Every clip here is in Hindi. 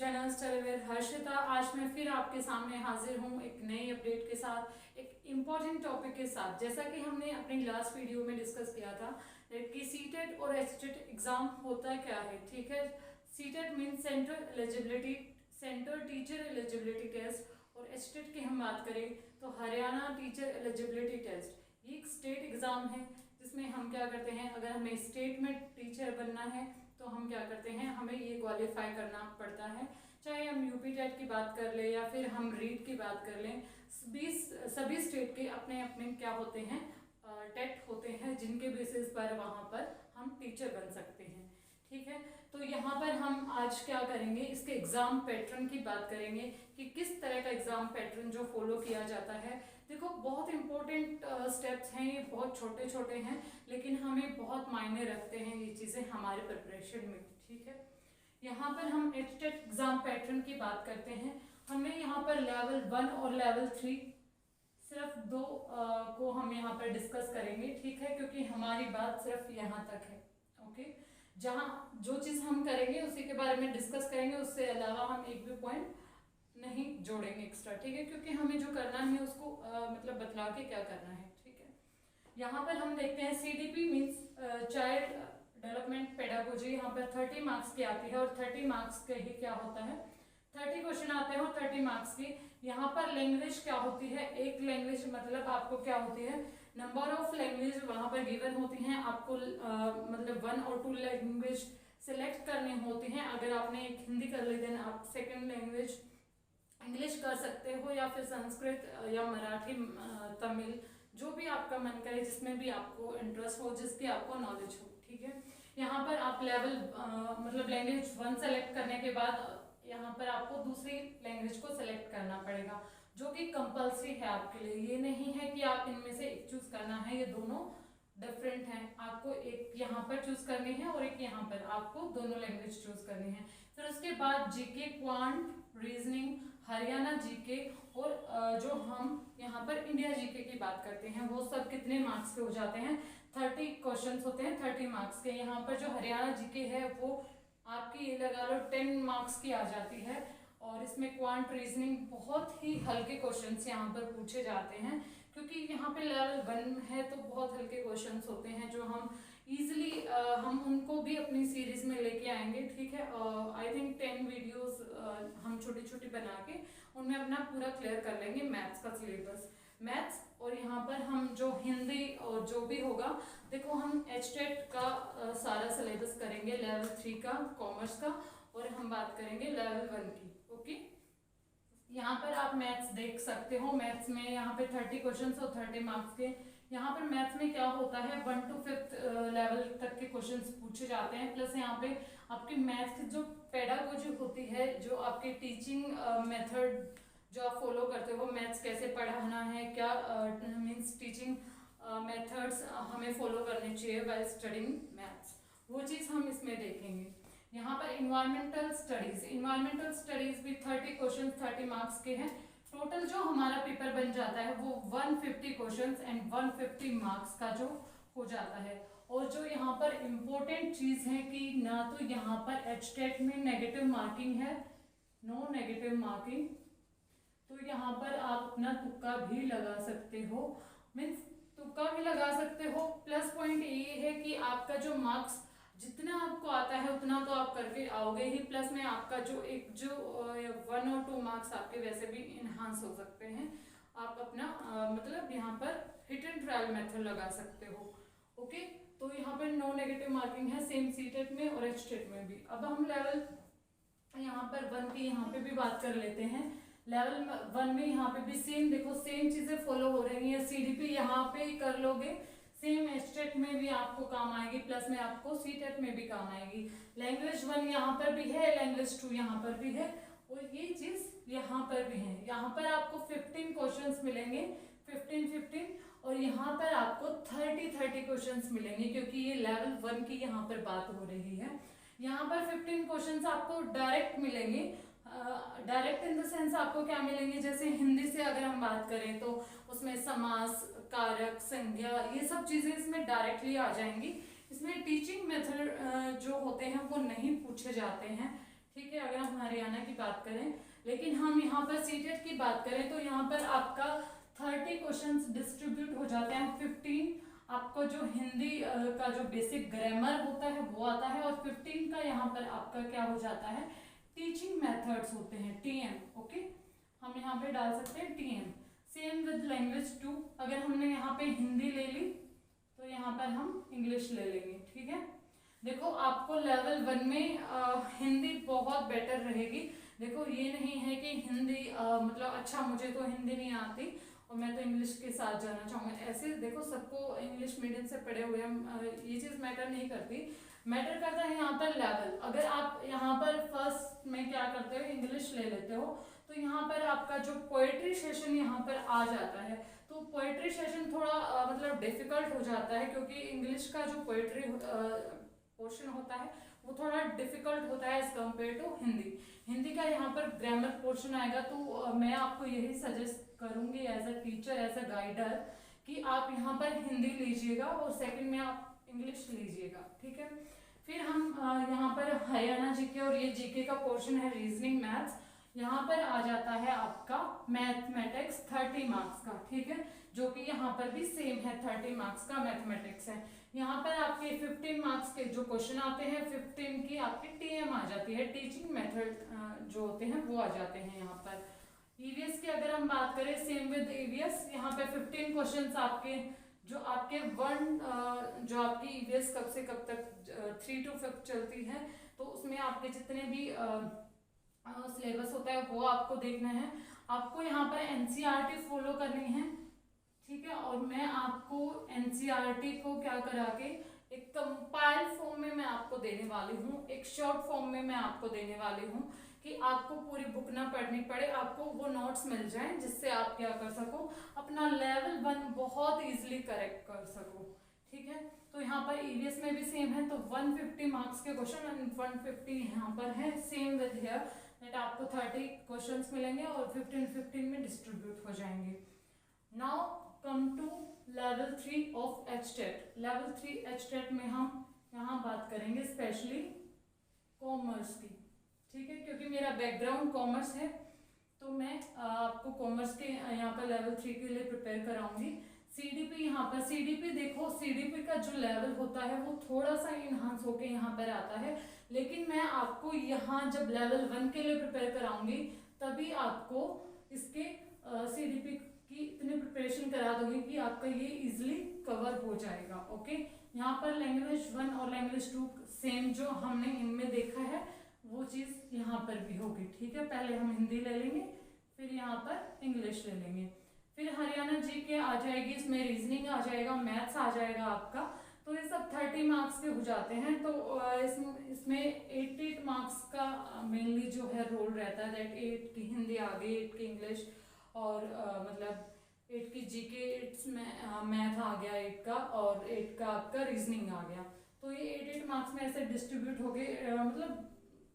चैनल स्टडीवेयर हर्षिता। आज मैं फिर आपके सामने हाजिर हूँ एक नई अपडेट के साथ, एक इम्पॉर्टेंट टॉपिक के साथ। जैसा कि हमने अपनी लास्ट वीडियो में डिस्कस किया था कि सीटेट और एचटेट एग्जाम होता क्या है। ठीक है, CTET means centre teacher eligibility test, और एचटेट की हम बात करें तो हरियाणा टीचर एलिजिबिलिटी टेस्ट। ये एक स्टेट एग्जाम है जिसमें हम क्या करते हैं, अगर हमें स्टेट में टीचर बनना है तो हम क्या करते हैं, हमें ये क्वालिफाई करना पड़ता है। चाहे हम यूपी टेट की बात कर लें या फिर हम रीट की बात कर लें, सभी स्टेट के अपने अपने क्या होते हैं, टेट होते हैं जिनके बेसिस पर वहाँ पर हम टीचर बन सकते हैं। ठीक है, तो यहाँ पर हम आज क्या करेंगे, इसके एग्जाम पैटर्न की बात करेंगे कि किस तरह का एग्जाम पैटर्न जो फॉलो किया जाता है। देखो, बहुत इंपॉर्टेंट स्टेप्स हैं, ये बहुत छोटे छोटे हैं लेकिन हमें बहुत मायने रखते हैं ये चीज़ें हमारे प्रिपरेशन में। ठीक है, यहाँ पर हम एचटेट एग्जाम पैटर्न की बात करते हैं। हमें यहाँ पर लेवल 1 और लेवल 3 सिर्फ दो को हम यहाँ पर डिस्कस करेंगे। ठीक है, क्योंकि हमारी बात सिर्फ यहाँ तक है। ओके, जहाँ जो चीज़ हम करेंगे उसी के बारे में डिस्कस करेंगे, उससे अलावा हम एक भी पॉइंट नहीं जोड़ेंगे एक्स्ट्रा। ठीक है, क्योंकि हमें जो करना है उसको मतलब बतला के क्या करना है। ठीक है, यहाँ पर हम देखते हैं CDP means child development pedagogy. यहाँ पर 30 मार्क्स की आती है और 30 मार्क्स के ही क्या होता है, 30 क्वेश्चन आते हैं और 30 मार्क्स की। यहाँ पर लैंग्वेज क्या होती है, एक लैंग्वेज मतलब आपको क्या होती है, नंबर ऑफ लैंग्वेज वहाँ पर गिवन होती हैं आपको, मतलब 1 और 2 लैंग्वेज सेलेक्ट करनी होती हैं। अगर आपने एक हिंदी कर ली देन आप सेकेंड लैंग्वेज इंग्लिश कर सकते हो, या फिर संस्कृत या मराठी, तमिल, जो भी आपका मन करे, जिसमें भी आपको इंटरेस्ट हो, जिसकी आपको नॉलेज हो। ठीक है, यहाँ पर आप लेवल मतलब लैंग्वेज 1 सेलेक्ट करने के बाद यहाँ पर आपको दूसरी लैंग्वेज को सेलेक्ट करना पड़ेगा, जो कि कंपल्सरी है आपके लिए। ये नहीं है कि आप इनमें से एक चूज करना है, ये दोनों डिफरेंट हैं। आपको एक यहाँ पर चूज करनी है और एक यहाँ पर, आपको दोनों लैंग्वेज चूज करनी है। फिर उसके बाद GK, quant, reasoning, Haryana GK, और जो हम यहाँ पर इंडिया जीके की बात करते हैं वो सब कितने मार्क्स के हो जाते हैं, 30 क्वेश्चंस होते हैं 30 मार्क्स के। यहाँ पर जो हरियाणा जीके है वो आपकी ये लगा लो 10 मार्क्स की आ जाती है, और इसमें क्वांट, रीजनिंग बहुत ही हल्के क्वेश्चंस यहाँ पर पूछे जाते हैं, क्योंकि यहाँ पे लेवल 1 है तो बहुत हल्के क्वेश्चंस होते हैं जो हम इजीली हम उनको भी अपनी सीरीज में लेके आएंगे। ठीक है, आई थिंक 10 वीडियोस हम छोटी छोटी बना के उनमें अपना पूरा क्लियर कर लेंगे मैथ्स का सिलेबस, मैथ्स। और यहाँ पर हम जो हिंदी और जो भी होगा, देखो हम एचटेट का सारा सिलेबस करेंगे, लेवल 3 का कॉमर्स का, और हम बात करेंगे लेवल 1 की। ओके, यहाँ पर आप मैथ्स देख सकते हो, मैथ्स में यहाँ पे 30 क्वेश्चन और 30 मार्क्स के। यहाँ पर मैथ्स में क्या होता है, 1 to 5th लेवल तक के क्वेश्चंस पूछे जाते हैं, प्लस यहाँ पे आपके मैथ्स की जो पेडागोजी होती है, जो आपके टीचिंग मेथड जो आप फॉलो करते हो, मैथ्स कैसे पढ़ाना है, क्या मीन्स टीचिंग मेथड्स हमें फॉलो करने चाहिए वाइल स्टडिंग मैथ्स, वो चीज़ हम इसमें देखेंगे। यहाँ पर इन्वायरमेंटल स्टडीज भी 30 क्वेश्चन 30 मार्क्स के हैं। टोटल जो हमारा पेपर बन जाता है वो 150 क्वेश्चन एंड 150 मार्क्स का जो हो जाता है। और जो यहाँ पर इम्पोर्टेंट चीज़ है कि ना तो यहाँ पर एचटेट में नेगेटिव मार्किंग है, नो नेगेटिव मार्किंग, तो यहाँ पर आप अपना तुक्का भी लगा सकते हो, मीन्स तुक्का भी लगा सकते हो। प्लस पॉइंट ये है कि आपका जो मार्क्स जितना आपको आता है उतना तो आप करके आओगे ही, प्लस में आपका जो 1 और 2 मार्क्स आपके वैसे भी इन्हांस हो सकते हैं। आप अपना मतलब यहाँ पर हिट एंड ट्रायल मेथड लगा सकते हो। ओके, तो यहाँ पर नो नेगेटिव मार्किंग है, सेम सीटेट में और एचटेट में भी। अब हम लेवल यहाँ पर 1 की यहाँ पे भी बात कर लेते हैं। लेवल 1 में यहाँ पे भी सेम, देखो सेम चीजें फॉलो हो रही है। CDP यहाँ पे कर लोगे, सेम एचटेट में भी आपको काम आएगी, प्लस में आपको सीटेट में भी काम आएगी। लैंग्वेज 1 यहाँ पर भी है, लैंग्वेज 2 यहाँ पर भी है, और ये चीज यहाँ पर भी है। यहाँ पर आपको 15 क्वेश्चंस मिलेंगे, 15, और यहाँ पर आपको 30 क्वेश्चंस मिलेंगे, क्योंकि ये लेवल 1 की यहाँ पर बात हो रही है। यहाँ पर 15 क्वेश्चंस आपको डायरेक्ट मिलेंगे, डायरेक्ट इन द सेंस आपको क्या मिलेंगे, जैसे हिंदी से अगर हम बात करें तो उसमें समास, कारक, संज्ञा, ये सब चीजें इसमें डायरेक्टली आ जाएंगी। इसमें टीचिंग मेथड जो होते हैं वो नहीं पूछे जाते हैं। ठीक है, अगर हम हरियाणा की बात करें। लेकिन हम यहाँ पर सीटेट की बात करें तो यहाँ पर आपका 30 क्वेश्चंस डिस्ट्रीब्यूट हो जाते हैं। 15 आपको जो हिंदी का जो बेसिक ग्रामर होता है वो आता है, और 15 का यहाँ पर आपका क्या हो जाता है, टीचिंग मेथड्स होते हैं, टीएम। ओके, हम यहाँ पे डाल सकते हैं टीएम। सेम विद लैंग्वेज 2, अगर हमने यहाँ पे हिंदी ले ली तो यहाँ पर हम इंग्लिश ले लेंगे। ठीक है, देखो आपको लेवल 1 में हिंदी बहुत बेटर रहेगी। देखो ये नहीं है कि हिंदी मतलब अच्छा मुझे तो हिंदी नहीं आती और मैं तो इंग्लिश के साथ जाना चाहूँगा, ऐसे देखो सबको इंग्लिश मीडियम से पढ़े हुए हम, ये चीज़ मैटर नहीं करती। मैटर करता है यहाँ पर लेवल। अगर आप यहाँ पर फर्स्ट में क्या करते हो, इंग्लिश ले लेते हो, तो यहाँ पर आपका जो पोएट्री सेशन यहाँ पर आ जाता है, तो पोएट्री सेशन थोड़ा मतलब डिफिकल्ट हो जाता है, क्योंकि इंग्लिश का जो पोएट्री पोर्शन होता है वो थोड़ा डिफिकल्ट होता है as compare to Hindi. Hindi का यहाँ पर ग्रामर पोर्शन आएगा, तो मैं आपको यही सजेस्ट करूँगी as a teacher, as a guider, कि आप यहाँ पर हिंदी लीजिएगा और सेकंड में आप इंग्लिश लीजिएगा। ठीक है, फिर हम यहाँ पर हरियाणा जीके, और ये जीके का पोर्शन है रीजनिंग मैथ्स। यहाँ पर आ जाता है आपका मैथमेटिक्स 30 मार्क्स का। ठीक है, जो कि यहाँ पर भी सेम है, 30 मार्क्स का मैथमेटिक्स है। यहाँ पर आपके 15 मार्क्स के जो क्वेश्चन आते हैं, 15 की आपकी टीएम आ जाती है, टीचिंग मेथड जो होते हैं वो आ जाते हैं यहाँ पर। ईवीएस की अगर हम बात करें, सेम विद ईवीएस, यहाँ पे 15 क्वेश्चंस आपके जो आपके जो आपकी ईवीएस कब से कब तक 3 to 5 चलती है, तो उसमें आपके जितने भी सिलेबस होता है वो आपको देखना है। आपको यहाँ पर एनसीईआरटी फॉलो करनी है। ठीक है, और मैं आपको एनसीईआरटी को क्या करा के एक कंपाइल फॉर्म में मैं आपको देने वाली हूँ, एक शॉर्ट फॉर्म में मैं आपको देने वाली हूँ, कि आपको पूरी बुक ना पढ़नी पड़े, आपको वो नोट्स मिल जाएं, जिससे आप क्या कर सको, अपना लेवल 1 बहुत इजीली करेक्ट कर सको। ठीक है, तो यहाँ पर ईवीएस में भी सेम है, तो 150 मार्क्स के क्वेश्चन एंड 150 यहाँ पर है, सेम विद हियर दैट आपको 30 क्वेश्चंस मिलेंगे और 15 में डिस्ट्रीब्यूट हो जाएंगे। Now come to level 3 of HTET. Level 3 HTET में हम यहाँ बात करेंगे स्पेशली कॉमर्स की। ठीक है, क्योंकि मेरा बैकग्राउंड कॉमर्स है, तो मैं आपको कॉमर्स के यहाँ पर लेवल 3 के लिए प्रिपेयर कराऊंगी। सीडीपी, यहाँ पर सीडीपी देखो, सीडीपी का जो लेवल होता है वो थोड़ा सा इन्हांस होके यहाँ पर आता है, लेकिन मैं आपको यहाँ जब लेवल 1 के लिए प्रिपेयर कराऊंगी तभी आपको इसके सीडीपी की इतनी प्रिपरेशन करा दूंगी कि आपका ये इजीली कवर हो जाएगा। ओके, यहाँ पर लैंग्वेज 1 और लैंग्वेज 2 सेम जो हमने इनमें देखा है वो चीज़ यहाँ पर भी होगी। ठीक है, पहले हम हिंदी ले लेंगे, फिर यहाँ पर इंग्लिश ले लेंगे, फिर हरियाणा जीके आ जाएगी, इसमें रीजनिंग आ जाएगा, मैथ्स आ जाएगा आपका, तो ये सब 30 मार्क्स के हो जाते हैं। तो इसमें 8 मार्क्स का मेनली जो है रोल रहता है, दैट 8 की हिंदी आ गई, 8 की इंग्लिश, और मतलब 8 की जीके, 8 में मैथ आ गया 8 का, और 8 का आपका रीजनिंग आ गया। तो ये 8 मार्क्स में ऐसे डिस्ट्रीब्यूट हो गए, मतलब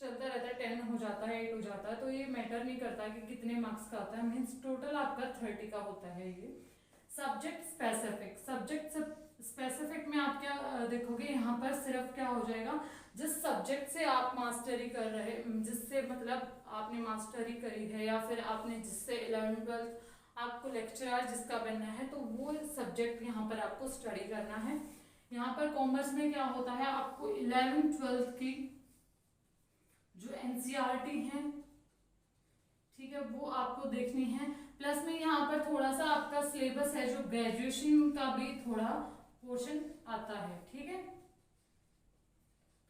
चलता रहता है, 10 हो जाता है, 8 हो जाता है, तो ये मैटर नहीं करता कि कितने मार्क्स का आता है, मीन्स टोटल आपका 30 का होता है ये। सब्जेक्ट स्पेसिफिक, सब्जेक्ट स्पेसिफिक में आप क्या देखोगे, यहाँ पर सिर्फ क्या हो जाएगा, जिस सब्जेक्ट से आप मास्टरी कर रहे, जिससे मतलब आपने मास्टरी करी है, या फिर आपने जिससे 11th 12th आपको लेक्चरर जिसका बनना है, तो वो सब्जेक्ट यहाँ पर आपको स्टडी करना है। यहाँ पर कॉमर्स में क्या होता है, आपको 11th 12th की जो एनसीईआरटी है, ठीक है, वो आपको देखनी है। प्लस में यहाँ पर थोड़ा सा आपका सिलेबस है, जो ग्रेजुएशन का भी थोड़ा पोर्शन आता है। ठीक है,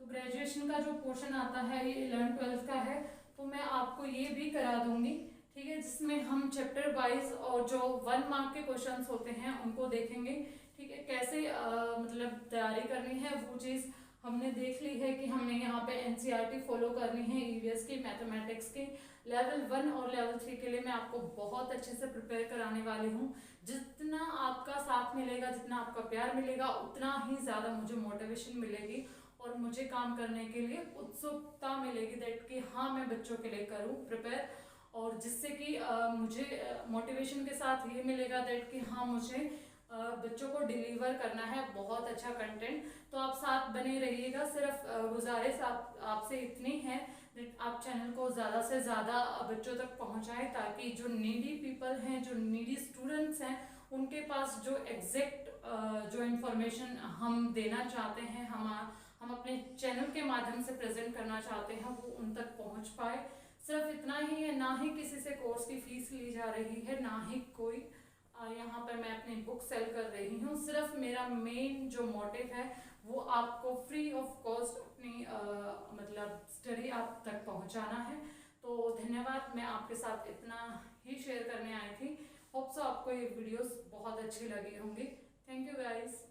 तो ग्रेजुएशन का जो पोर्शन आता है ये 11th 12th का है, तो मैं आपको ये भी करा दूंगी। ठीक है, जिसमें हम चैप्टर वाइज और जो 1 मार्क के क्वेश्चंस होते हैं उनको देखेंगे। ठीक है, कैसे मतलब तैयारी करनी है वो चीज़ हमने देख ली है, कि हमने यहाँ पे एनसीईआरटी फॉलो करनी है ईवीएस की, मैथमेटिक्स की। लेवल 1 और लेवल 3 के लिए मैं आपको बहुत अच्छे से प्रिपेयर कराने वाली हूँ। जितना आपका साथ मिलेगा, जितना आपका प्यार मिलेगा, उतना ही ज़्यादा मुझे मोटिवेशन मिलेगी और मुझे काम करने के लिए उत्सुकता मिलेगी, दैट कि हाँ मैं बच्चों के लिए करूँ प्रिपेयर, और जिससे कि मुझे मोटिवेशन के साथ ये मिलेगा दैट कि हाँ मुझे बच्चों को डिलीवर करना है बहुत अच्छा कंटेंट। तो आप साथ बने रहिएगा। सिर्फ गुजारिश आपसे इतनी है दैट आप चैनल को ज़्यादा से ज़्यादा बच्चों तक पहुंचाएं, ताकि जो नीडी पीपल हैं, जो नीडी स्टूडेंट्स हैं, उनके पास जो एग्जैक्ट जो इन्फॉर्मेशन हम देना चाहते हैं, हम अपने चैनल के माध्यम से प्रेजेंट करना चाहते हैं, वो उन तक पहुंच पाए। सिर्फ इतना ही है, ना ही किसी से कोर्स की फीस ली जा रही है, ना ही कोई यहाँ पर मैं अपनी बुक सेल कर रही हूँ। सिर्फ मेरा मेन जो मोटिव है वो आपको फ्री ऑफ कॉस्ट अपनी मतलब स्टडी आप तक पहुँचाना है। तो धन्यवाद, मैं आपके साथ इतना ही शेयर करने आई थी। होप सो आपको ये वीडियोस बहुत अच्छी लगी होंगी। Thank you guys.